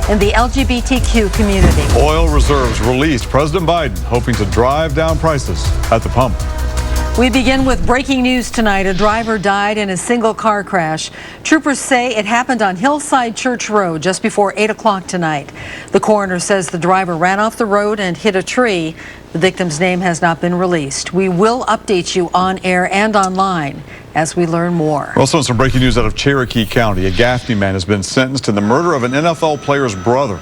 in the LGBTQ community. Oil reserves released. President Biden hoping to drive down prices at the pump. We begin with breaking news tonight. A driver died in a single car crash. Troopers say it happened on Hillside Church Road just before 8 o'clock tonight. The coroner says the driver ran off the road and hit a tree. The victim's name has not been released. We will update you on air and online as we learn more. Also, some breaking news out of Cherokee County. A Gaffney man has been sentenced in the murder of an NFL player's brother.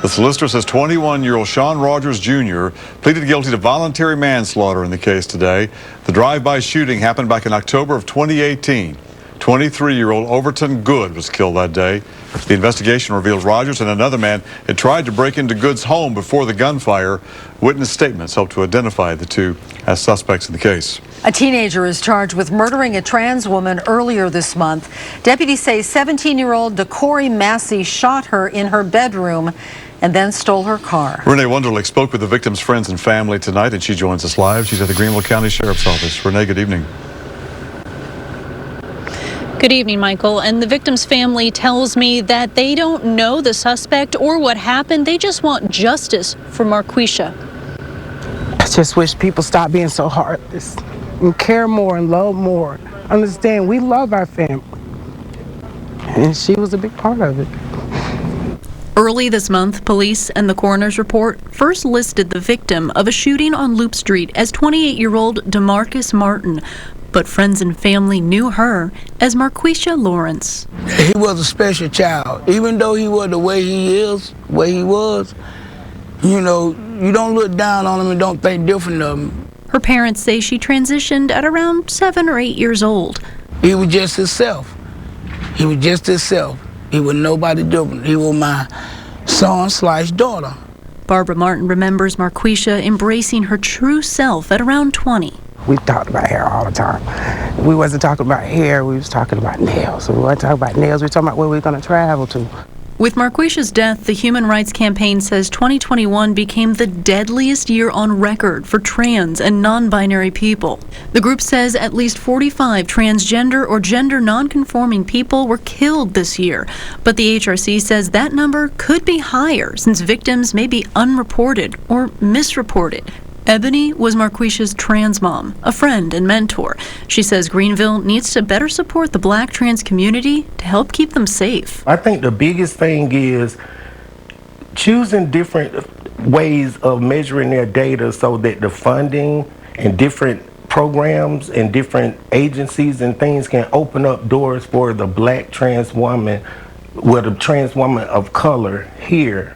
The solicitor says 21-year-old Sean Rogers Jr. pleaded guilty to voluntary manslaughter in the case today. The drive-by shooting happened back in October of 2018. 23-year-old Overton Good was killed that day. The investigation reveals Rogers and another man had tried to break into Good's home before the gunfire. Witness statements help to identify the two as suspects in the case. A teenager is charged with murdering a trans woman earlier this month. Deputies say 17-year-old Decory Massey shot her in her bedroom and then stole her car. Renee Wunderlich spoke with the victim's friends and family tonight, and she joins us live. She's at the Greenville County Sheriff's Office. Renee, good evening. Good evening, Michael. And the victim's family tells me that they don't know the suspect or what happened. They just want justice for Marquisha. I just wish people stop being so heartless and care more and love more. Understand, we love our family. And she was a big part of it. Early this month, police and the coroner's report first listed the victim of a shooting on Loop Street as 28-year-old DeMarcus Martin. But friends and family knew her as Marquisha Lawrence. He was a special child. Even though he was the way he is, way he was, you know, you don't look down on him and don't think different of him. Her parents say she transitioned at around 7 or 8 years old. He was just himself. He was just himself. He was nobody different. He was my son/daughter. Barbara Martin remembers Marquisha embracing her true self at around 20. We talked about hair all the time. We wasn't talking about hair, we was talking about nails. So we weren't talking about nails, we were talking about where we were going to travel to. With Marquisha's death, the Human Rights Campaign says 2021 became the deadliest year on record for trans and non-binary people. The group says at least 45 transgender or gender non-conforming people were killed this year. But the HRC says that number could be higher since victims may be unreported or misreported. Ebony was Marquisha's trans mom, a friend and mentor. She says Greenville needs to better support the black trans community to help keep them safe. I think the biggest thing is choosing different ways of measuring their data so that the funding and different programs and different agencies and things can open up doors for the black trans woman, well, the trans woman of color here.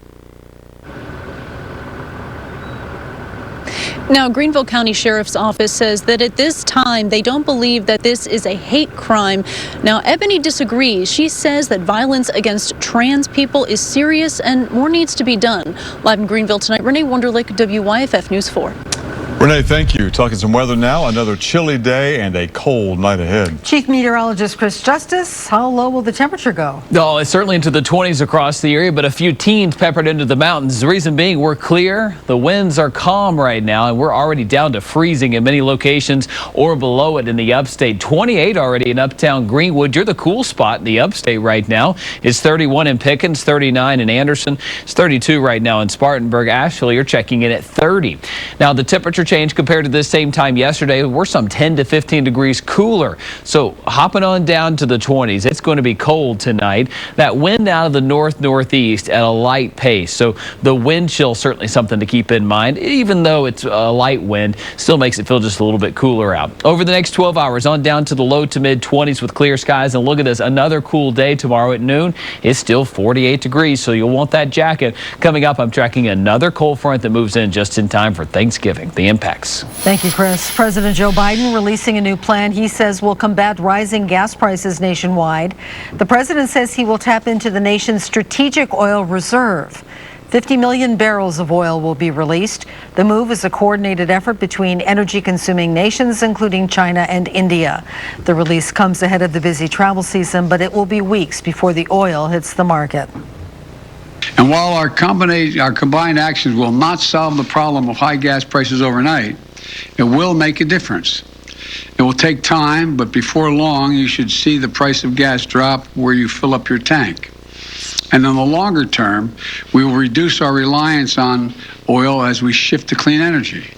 Now, Greenville County Sheriff's Office says that at this time, they don't believe that this is a hate crime. Now, Ebony disagrees. She says that violence against trans people is serious and more needs to be done. Live in Greenville tonight, Renee Wunderlich, WYFF News 4. Renee, thank you. Talking some weather now. Another chilly day and a cold night ahead. Chief Meteorologist Chris Justice, how low will the temperature go? Oh, it's certainly into the 20s across the area, but a few teens peppered into the mountains. The reason being we're clear. The winds are calm right now, and we're already down to freezing in many locations or below it in the upstate. 28 already in uptown Greenwood. You're the cool spot in the upstate right now. It's 31 in Pickens, 39 in Anderson. It's 32 right now in Spartanburg. Asheville, you're checking in at 30. Now, the temperature change compared to this same time yesterday, we're some 10 to 15 degrees cooler. So hopping on down to the 20s, it's going to be cold tonight. That wind out of the northeast at a light pace. So the wind chill certainly something to keep in mind. Even though it's a light wind, still makes it feel just a little bit cooler out. Over the next 12 hours, on down to the low to mid 20s with clear skies. And look at this, another cool day tomorrow at noon. It's still 48 degrees, so you'll want that jacket. Coming up, I'm tracking another cold front that moves in just in time for Thanksgiving. The impacts. Thank you, Chris. President Joe Biden releasing a new plan he says will combat rising gas prices nationwide. The president says he will tap into the nation's strategic oil reserve. 50 million barrels of oil will be released. The move is a coordinated effort between energy-consuming nations, including China and India. The release comes ahead of the busy travel season, but it will be weeks before the oil hits the market. And while our combined actions will not solve the problem of high gas prices overnight, it will make a difference. It will take time, but before long, you should see the price of gas drop where you fill up your tank. And in the longer term, we will reduce our reliance on oil as we shift to clean energy.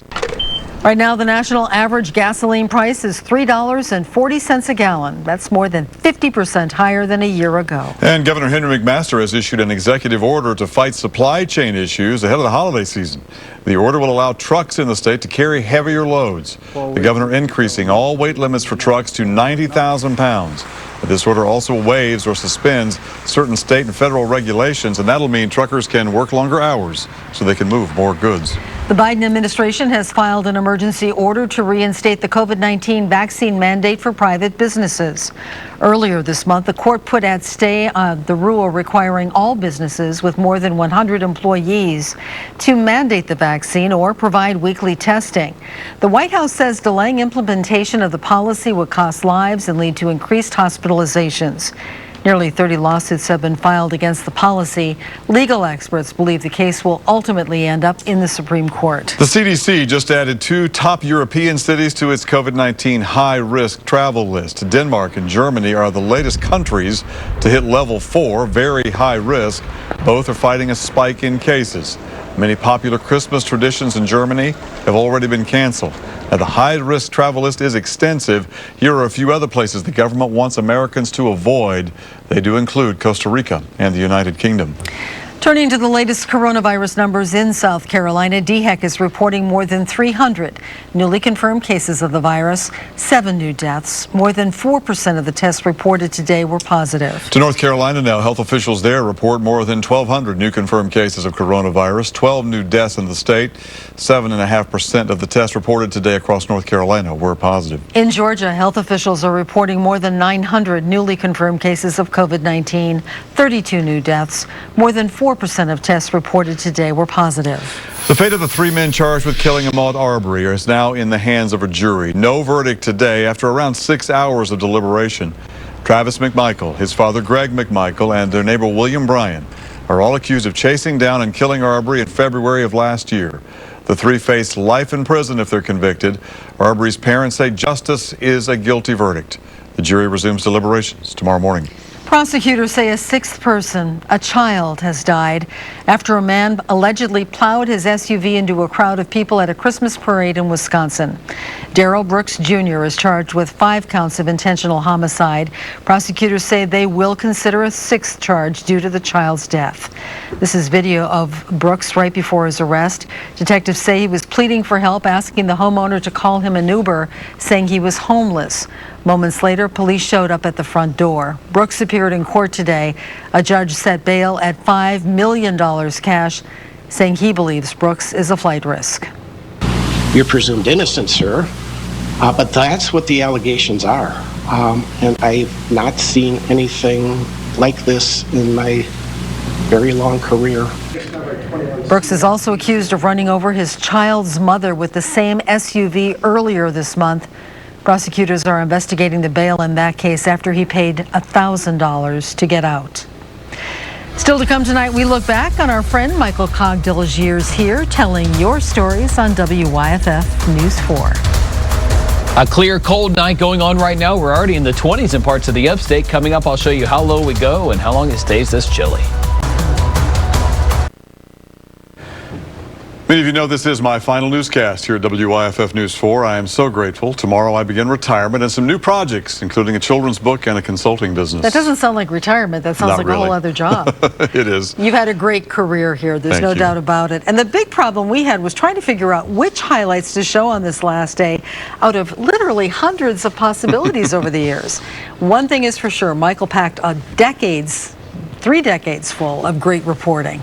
Right now, the national average gasoline price is $3.40 a gallon. That's more than 50% higher than a year ago. And Governor Henry McMaster has issued an executive order to fight supply chain issues ahead of the holiday season. The order will allow trucks in the state to carry heavier loads. The governor increasing all weight limits for trucks to 90,000 pounds. This order also waives or suspends certain state and federal regulations, and that'll mean truckers can work longer hours so they can move more goods. The Biden administration has filed an emergency order to reinstate the COVID-19 vaccine mandate for private businesses. Earlier this month, the court put at stay the rule requiring all businesses with more than 100 employees to mandate the vaccine or provide weekly testing. The White House says delaying implementation of the policy would cost lives and lead to increased hospitalizations. Nearly 30 lawsuits have been filed against the policy. Legal experts believe the case will ultimately end up in the Supreme Court. The CDC just added 2 top European cities to its COVID-19 high-risk travel list. Denmark and Germany are the latest countries to hit level 4, very high risk. Both are fighting a spike in cases. Many popular Christmas traditions in Germany have already been canceled. Now, the high-risk travel list is extensive. Here are a few other places the government wants Americans to avoid. They do include Costa Rica and the United Kingdom. Turning to the latest coronavirus numbers in South Carolina, DHEC is reporting more than 300 newly confirmed cases of the virus, 7 new deaths. More than 4% of the tests reported today were positive. To North Carolina now, health officials there report more than 1,200 new confirmed cases of coronavirus, 12 new deaths in the state. 7.5% of the tests reported today across North Carolina were positive. In Georgia, health officials are reporting more than 900 newly confirmed cases of COVID-19, 32 new deaths. More than 4% of tests reported today were positive. The fate of the 3 men charged with killing Ahmaud Arbery is now in the hands of a jury. No verdict today after around 6 hours of deliberation. Travis McMichael, his father Greg McMichael, and their neighbor William Bryan are all accused of chasing down and killing Arbery in February of last year. The 3 face life in prison if they're convicted. Arbery's parents say justice is a guilty verdict. The jury resumes deliberations tomorrow morning. Prosecutors say a 6th person, a child, has died after a man allegedly plowed his SUV into a crowd of people at a Christmas parade in Wisconsin. Darrell Brooks Jr. is charged with 5 counts of intentional homicide. Prosecutors say they will consider a 6th charge due to the child's death. This is video of Brooks right before his arrest. Detectives say he was pleading for help, asking the homeowner to call him an Uber, saying he was homeless. Moments later, police showed up at the front door. Brooks appeared in court today. A judge set bail at $5 million cash, saying he believes Brooks is a flight risk. You're presumed innocent, sir, but that's what the allegations are. And I've not seen anything like this in my very long career. Brooks is also accused of running over his child's mother with the same SUV earlier this month. Prosecutors are investigating the bail in that case after he paid $1,000 to get out. Still to come tonight, we look back on our friend Michael Cogdill's years here, telling your stories on WYFF News 4. A clear, cold night going on right now. We're already in the 20s in parts of the upstate. Coming up, I'll show you how low we go and how long it stays this chilly. Many of you know this is my final newscast here at WYFF News 4. I am so grateful. Tomorrow I begin retirement and some new projects, including a children's book and a consulting business. That doesn't sound like retirement. That sounds Not like really. a whole other job. It is. You've had a great career here. There's Thank no you. doubt about it. And the big problem we had was trying to figure out which highlights to show on this last day out of literally hundreds of possibilities over the years. One thing is for sure, Michael packed a 3 decades full of great reporting.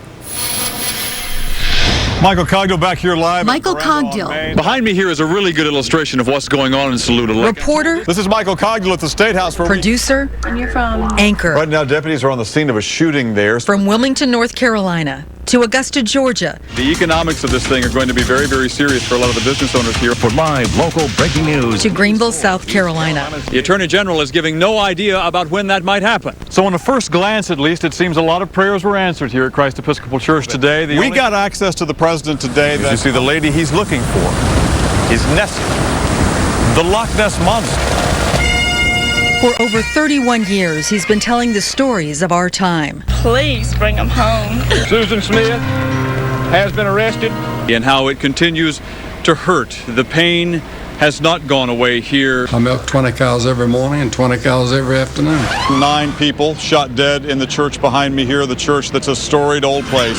Michael Cogdill back here live. Michael Cogdill. Behind me here is a really good illustration of what's going on in Saluda Lake. Reporter, This is Michael Cogdill at the State House. producer, And you're from? anchor. Right now, deputies are on the scene of a shooting there. From Wilmington, North Carolina to Augusta, Georgia. The economics of this thing are going to be very, very serious for a lot of the business owners here. For live local breaking news. To Greenville, South Carolina. The Attorney General is giving no idea about when that might happen. So on a first glance, at least, it seems a lot of prayers were answered here at Christ Episcopal Church today. We got access to the president today. You see the lady he's looking for is Nessie, the Loch Ness Monster. For over 31 years, he's been telling the stories of our time. Please bring him home. Susan Smith has been arrested. And how it continues to hurt. The pain has not gone away here. I milk 20 cows every morning and 20 cows every afternoon. 9 people shot dead in the church behind me here, the church that's a storied old place.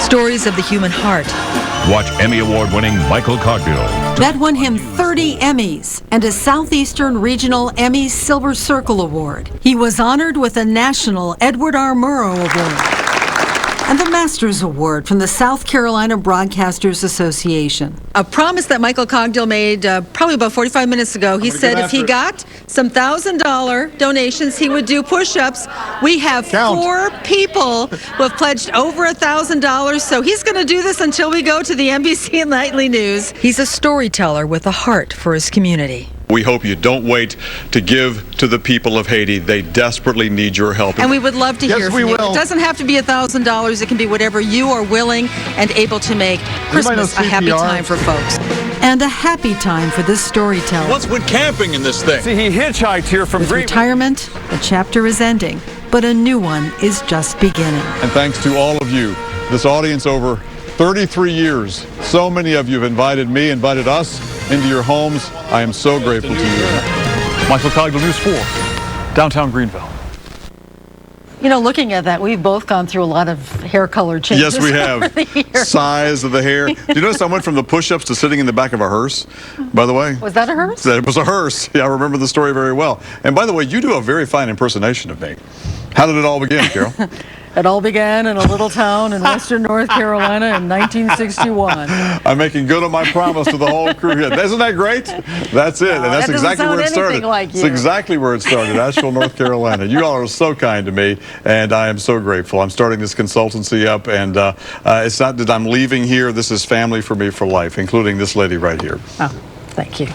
Stories of the human heart. Watch Emmy Award-winning Michael Cogdill. That won him 30 Emmys and a Southeastern Regional Emmy Silver Circle Award. He was honored with a National Edward R. Murrow Award and the Masters Award from the South Carolina Broadcasters Association. A promise that Michael Cogdill made probably about 45 minutes ago. He said if he got some $1,000 donations, he would do push-ups. We have 4 people who have pledged over $1,000, so he's going to do this until we go to the NBC Nightly News. He's a storyteller with a heart for his community. We hope you don't wait to give to the people of Haiti. They desperately need your help. And we would love to hear from you. It doesn't have to be $1,000. It can be whatever you are willing and able to make Christmas a happy time for folks. And a happy time for this storyteller. Once went camping in this thing. See, he hitchhiked here from With retirement, the chapter is ending, but a new one is just beginning. And thanks to all of you, this audience over 33 years, so many of you have invited me, invited us into your homes. I am so grateful to you. Michael Cogdill, News 4, downtown Greenville. You know, looking at that, we've both gone through a lot of hair color changes. Yes, we have. Size of the hair. Do you notice I went from the push-ups to sitting in the back of a hearse, by the way? Was that a hearse? It was a hearse. Yeah, I remember the story very well. And by the way, you do a very fine impersonation of me. How did it all begin, Carol? It all began in a little town in western North Carolina in 1961. I'm making good on my promise to the whole crew here. Isn't that great? That's it. And that's exactly where it started. Like it's exactly where it started, Asheville, North Carolina. You all are so kind to me, and I am so grateful. I'm starting this consultancy up, and it's not that I'm leaving here. This is family for me for life, including this lady right here. Oh, thank you.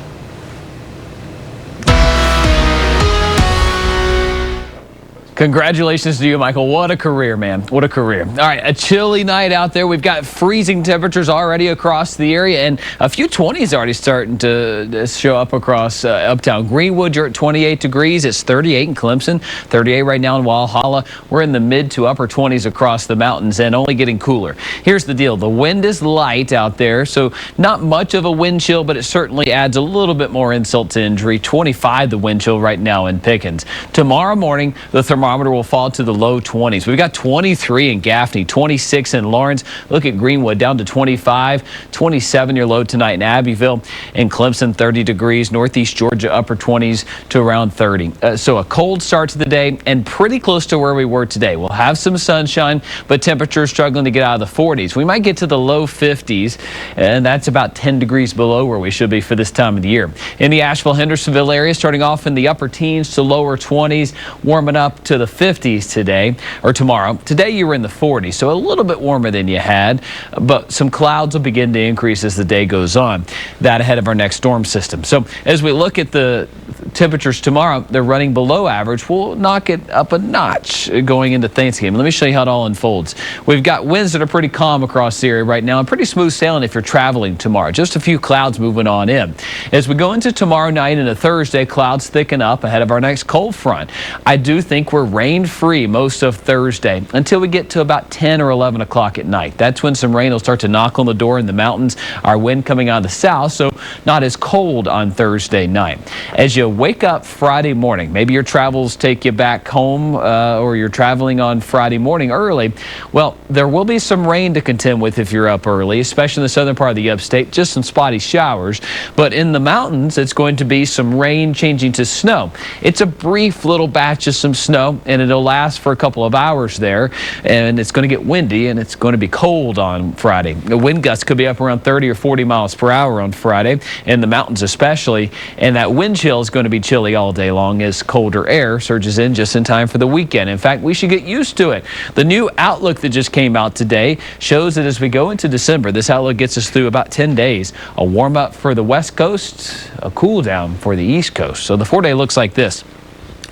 Congratulations to you, Michael. What a career, man. What a career. All right, a chilly night out there. We've got freezing temperatures already across the area, and a few 20s already starting to show up across uptown Greenwood. You're at 28 degrees. It's 38 in Clemson, 38 right now in Walhalla. We're in the mid to upper 20s across the mountains and only getting cooler. Here's the deal. The wind is light out there, so not much of a wind chill, but it certainly adds a little bit more insult to injury. 25 the wind chill right now in Pickens. Tomorrow morning, the thermometer will fall to the low 20s. We've got 23 in Gaffney, 26 in Lawrence. Look at Greenwood down to 25, 27 your low tonight in Abbeville. In Clemson, 30 degrees. Northeast Georgia, upper 20s to around 30. So a cold start to the day and pretty close to where we were today. We'll have some sunshine, but temperatures struggling to get out of the 40s. We might get to the low 50s, and that's about 10 degrees below where we should be for this time of the year. In the Asheville-Hendersonville area, starting off in the upper teens to lower 20s, warming up to the 50s today or tomorrow. Today you were in the 40s, so a little bit warmer than you had, but some clouds will begin to increase as the day goes on. That ahead of our next storm system. So as we look at the temperatures tomorrow, they're running below average. We'll knock it up a notch going into Thanksgiving. Let me show you how it all unfolds. We've got winds that are pretty calm across the area right now and pretty smooth sailing if you're traveling tomorrow. Just a few clouds moving on in. As we go into tomorrow night and a Thursday, clouds thicken up ahead of our next cold front. I do think we're rain-free most of Thursday until we get to about 10 or 11 o'clock at night. That's when some rain will start to knock on the door in the mountains. Our wind coming out of the south, so not as cold on Thursday night. As you wake up Friday morning, maybe your travels take you back home or you're traveling on Friday morning early, well, there will be some rain to contend with if you're up early, especially in the southern part of the upstate, just some spotty showers. But in the mountains, it's going to be some rain changing to snow. It's a brief little batch of some snow, and it'll last for a couple of hours there, and it's going to get windy and it's going to be cold on Friday. The wind gusts could be up around 30 or 40 miles per hour on Friday, in the mountains especially, and that wind chill is going to be chilly all day long as colder air surges in just in time for the weekend. In fact, we should get used to it. The new outlook that just came out today shows that as we go into December, this outlook gets us through about 10 days. A warm up for the West Coast, a cool down for the East Coast. So the 4-day looks like this.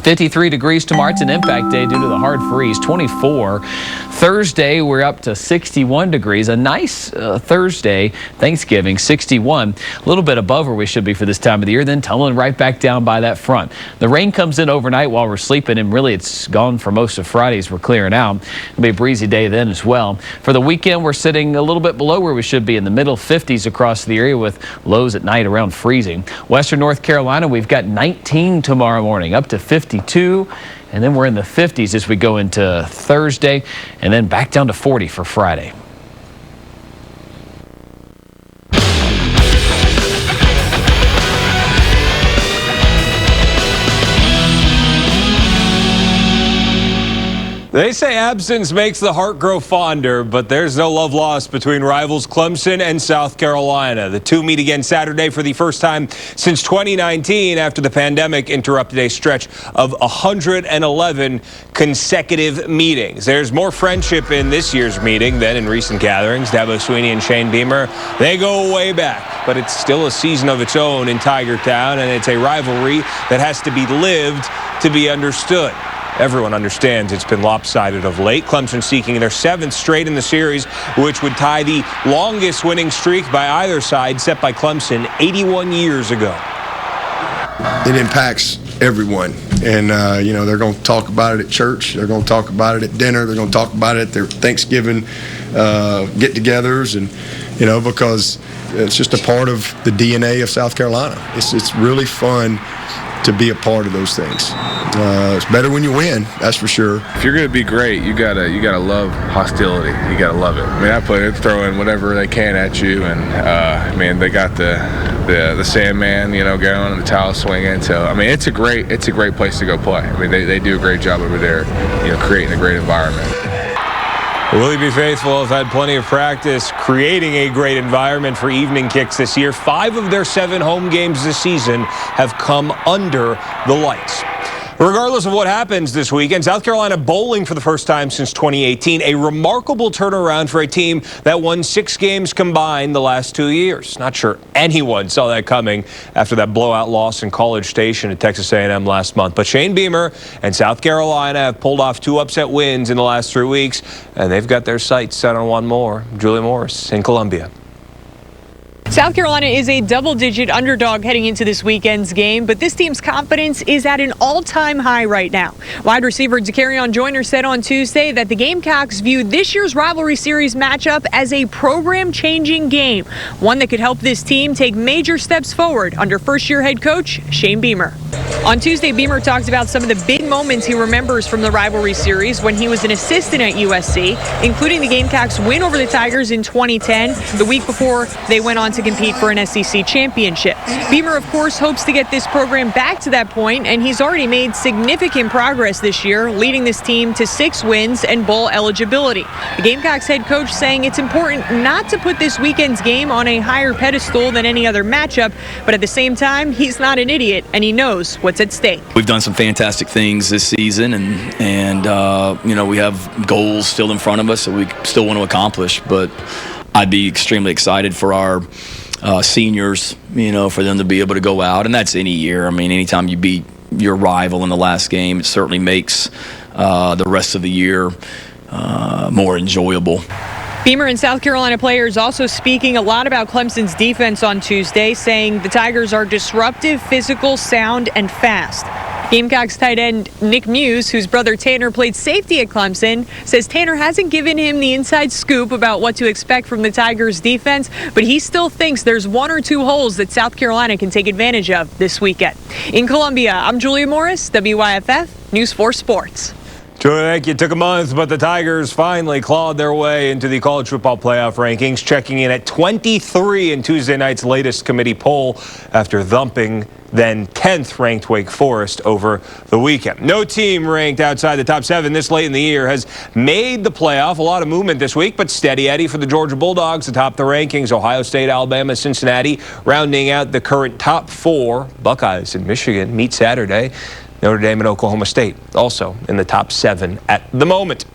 53 degrees tomorrow. It's an impact day due to the hard freeze. 24 Thursday, we're up to 61 degrees. A nice Thursday, Thanksgiving, 61. A little bit above where we should be for this time of the year, then tumbling right back down by that front. The rain comes in overnight while we're sleeping, and really it's gone for most of Fridays. We're clearing out. It'll be a breezy day then as well. For the weekend, we're sitting a little bit below where we should be, in the middle 50s across the area, with lows at night around freezing. Western North Carolina, we've got 19 tomorrow morning, up to 52. And then we're in the 50s as we go into Thursday, and then back down to 40 for Friday. They say absence makes the heart grow fonder, but there's no love lost between rivals Clemson and South Carolina. The two meet again Saturday for the first time since 2019 after the pandemic interrupted a stretch of 111 consecutive meetings. There's more friendship in this year's meeting than in recent gatherings. Dabo Swinney and Shane Beamer, they go way back, but it's still a season of its own in Tiger Town, and it's a rivalry that has to be lived to be understood. Everyone understands it's been lopsided of late. Clemson seeking their 7th straight in the series, which would tie the longest winning streak by either side set by Clemson 81 years ago. It impacts everyone, and they're going to talk about it at church, they're going to talk about it at dinner, they're going to talk about it at their Thanksgiving get-togethers, and because it's just a part of the DNA of South Carolina. It's really fun to be a part of those things. It's better when you win, that's for sure. If you're going to be great, you gotta love hostility. You gotta love it. I mean, that player throw in whatever they can at you, and they got the Sandman, going and the towel swinging. So I mean, it's a great place to go play. I mean, they do a great job over there, creating a great environment. Will he be faithful? Have had plenty of practice creating a great environment for evening kicks this year. 5 of their 7 home games this season have come under the lights. Regardless of what happens this weekend, South Carolina bowling for the first time since 2018. A remarkable turnaround for a team that won 6 games combined the last 2 years. Not sure anyone saw that coming after that blowout loss in College Station at Texas A&M last month. But Shane Beamer and South Carolina have pulled off 2 upset wins in the last 3 weeks, and they've got their sights set on one more. Julie Morris in Columbia. South Carolina is a double-digit underdog heading into this weekend's game, but this team's confidence is at an all-time high right now. Wide receiver Dacarrion Joyner said on Tuesday that the Gamecocks view this year's rivalry series matchup as a program-changing game, one that could help this team take major steps forward under first-year head coach Shane Beamer. On Tuesday, Beamer talked about some of the big moments he remembers from the rivalry series when he was an assistant at USC, including the Gamecocks' win over the Tigers in 2010, the week before they went on to compete for an SEC championship. Beamer, of course, hopes to get this program back to that point, and he's already made significant progress this year, leading this team to 6 wins and bowl eligibility. The Gamecocks head coach saying it's important not to put this weekend's game on a higher pedestal than any other matchup, but at the same time, he's not an idiot, and he knows what's at stake. We've done some fantastic things this season, and we have goals still in front of us that we still want to accomplish, but I'd be extremely excited for our seniors, for them to be able to go out, and that's any year. I mean, anytime you beat your rival in the last game, it certainly makes the rest of the year more enjoyable. Beamer and South Carolina players also speaking a lot about Clemson's defense on Tuesday, saying the Tigers are disruptive, physical, sound, and fast. Gamecocks tight end Nick Muse, whose brother Tanner played safety at Clemson, says Tanner hasn't given him the inside scoop about what to expect from the Tigers defense, but he still thinks there's 1 or 2 holes that South Carolina can take advantage of this weekend. In Columbia, I'm Julia Morris, WYFF News 4 Sports. Julie, thank you. It took a month, but the Tigers finally clawed their way into the college football playoff rankings, checking in at 23 in Tuesday night's latest committee poll after thumping then 10th ranked Wake Forest over the weekend. No team ranked outside the top 7 this late in the year has made the playoff. A lot of movement this week, but steady Eddie for the Georgia Bulldogs atop the rankings. Ohio State, Alabama, Cincinnati rounding out the current top 4. Buckeyes and Michigan meet Saturday. Notre Dame and Oklahoma State also in the top 7 at the moment.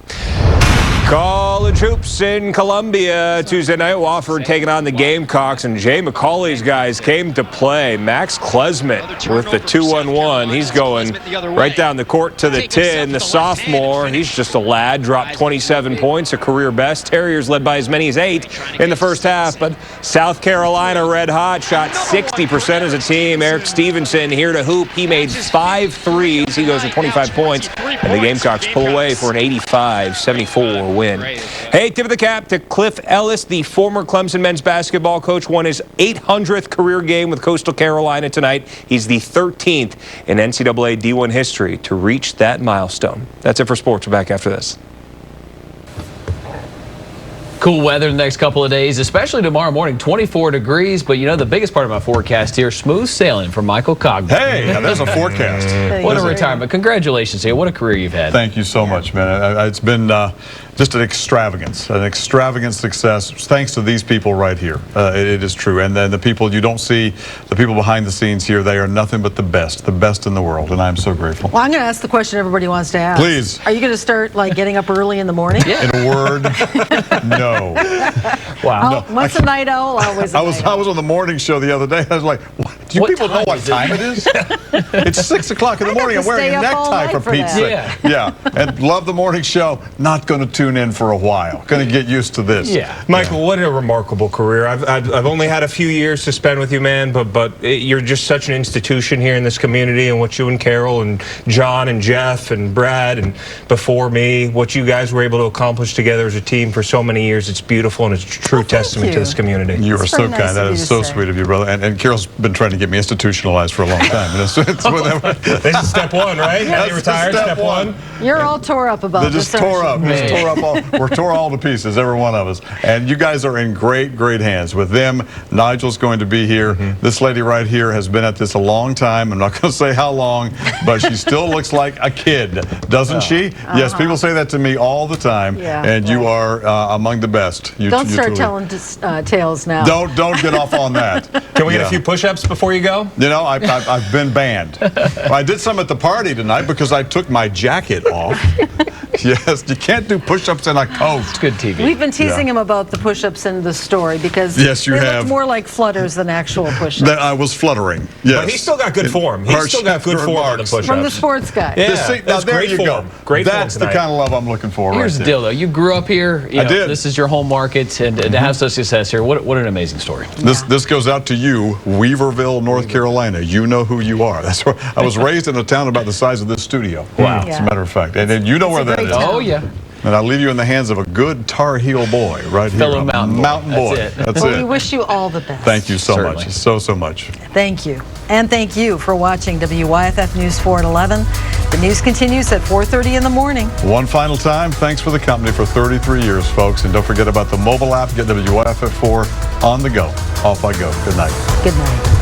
College hoops in Columbia Tuesday night. Wofford taking on the Gamecocks, and Jay McCauley's guys came to play. Max Klesmet with the 2-1-1. He's going right down the court to the 10. The sophomore, he's just a lad, dropped 27 points, a career best. Terriers led by as many as 8 in the first half, but South Carolina red hot, shot 60% as a team. Eric Stevenson here to hoop. He made 5 threes. He goes for 25 points, and the Gamecocks pull away for an 85-74 win. Hey, tip of the cap to Cliff Ellis, the former Clemson men's basketball coach, won his 800th career game with Coastal Carolina tonight. He's the 13th in NCAA D1 history to reach that milestone. That's it for sports. We're back after this. Cool weather the next couple of days, especially tomorrow morning, 24 degrees. But you know, the biggest part of my forecast here, smooth sailing for Michael Cogdill. Hey, there's a forecast. What a retirement. Congratulations here. What a career you've had. Thank you so much, man. It's been just an extravagant success, thanks to these people right here. It is true. And then the people you don't see, the people behind the scenes here, they are nothing but the best in the world. And I'm so grateful. Well, I'm going to ask the question everybody wants to ask. Please. Are you going to start like getting up early in the morning? In a word, no. Wow. No, once a night owl, always a night owl. I was on the morning show the other day. I was like, do you people know what time it is? It's 6 o'clock in the morning. I'm wearing a necktie for Pete's sake. Yeah. And love the morning show. Not going to tune in for a while. Going to get used to this. Yeah. Michael, what a remarkable career. I've only had a few years to spend with you, man, but you're just such an institution here in this community, and what you and Carol and John and Jeff and Brad and before me, what you guys were able to accomplish together as a team for so many years, it's beautiful, and it's a true testament to this community. You are so kind. That is so sweet of you, brother. And Carol's been trying to get me institutionalized for a long time. This is step one, right? Yeah, you retired, step one. You're all tore up about this. Just tore up. We're tore all to pieces, every one of us. And you guys are in great hands with them. Nigel's going to be here. This lady right here has been at this a long time. I'm not going to say how long, but she still looks like a kid, doesn't she? Yes, people say that to me all the time. Yeah, and you are among the best. Don't start telling tales now. Don't get off on that. Can we get a few push-ups before you go? You know, I've been banned. I did some at the party tonight because I took my jacket off. Yes, you can't do push-ups in a coat. It's good TV. We've been teasing him about the push-ups in the story because yes, you they have. looked more like flutters than actual push-ups. I was fluttering. Yes, but he's still got good form. He's still got good form on the push-ups. From the sports guy. Yeah, now there you go. That's the kind of love I'm looking for. Here's the deal, though. You grew up here. I did. This is your home market, and to have such success here, what an amazing story. This goes out to you, Weaverville, North Carolina. You know who you are. That's where I was raised in a town about the size of this studio. Wow. As a matter of fact, and you know where that is. Oh yeah. And I leave you in the hands of a good Tar Heel boy right here. Fellow mountain boy. That's it. We wish you all the best. Thank you so much. So much. Thank you. And thank you for watching WYFF News 4 at 11. The news continues at 4:30 in the morning. One final time, thanks for the company for 33 years, folks. And don't forget about the mobile app. Get WYFF4 on the go. Off I go. Good night. Good night.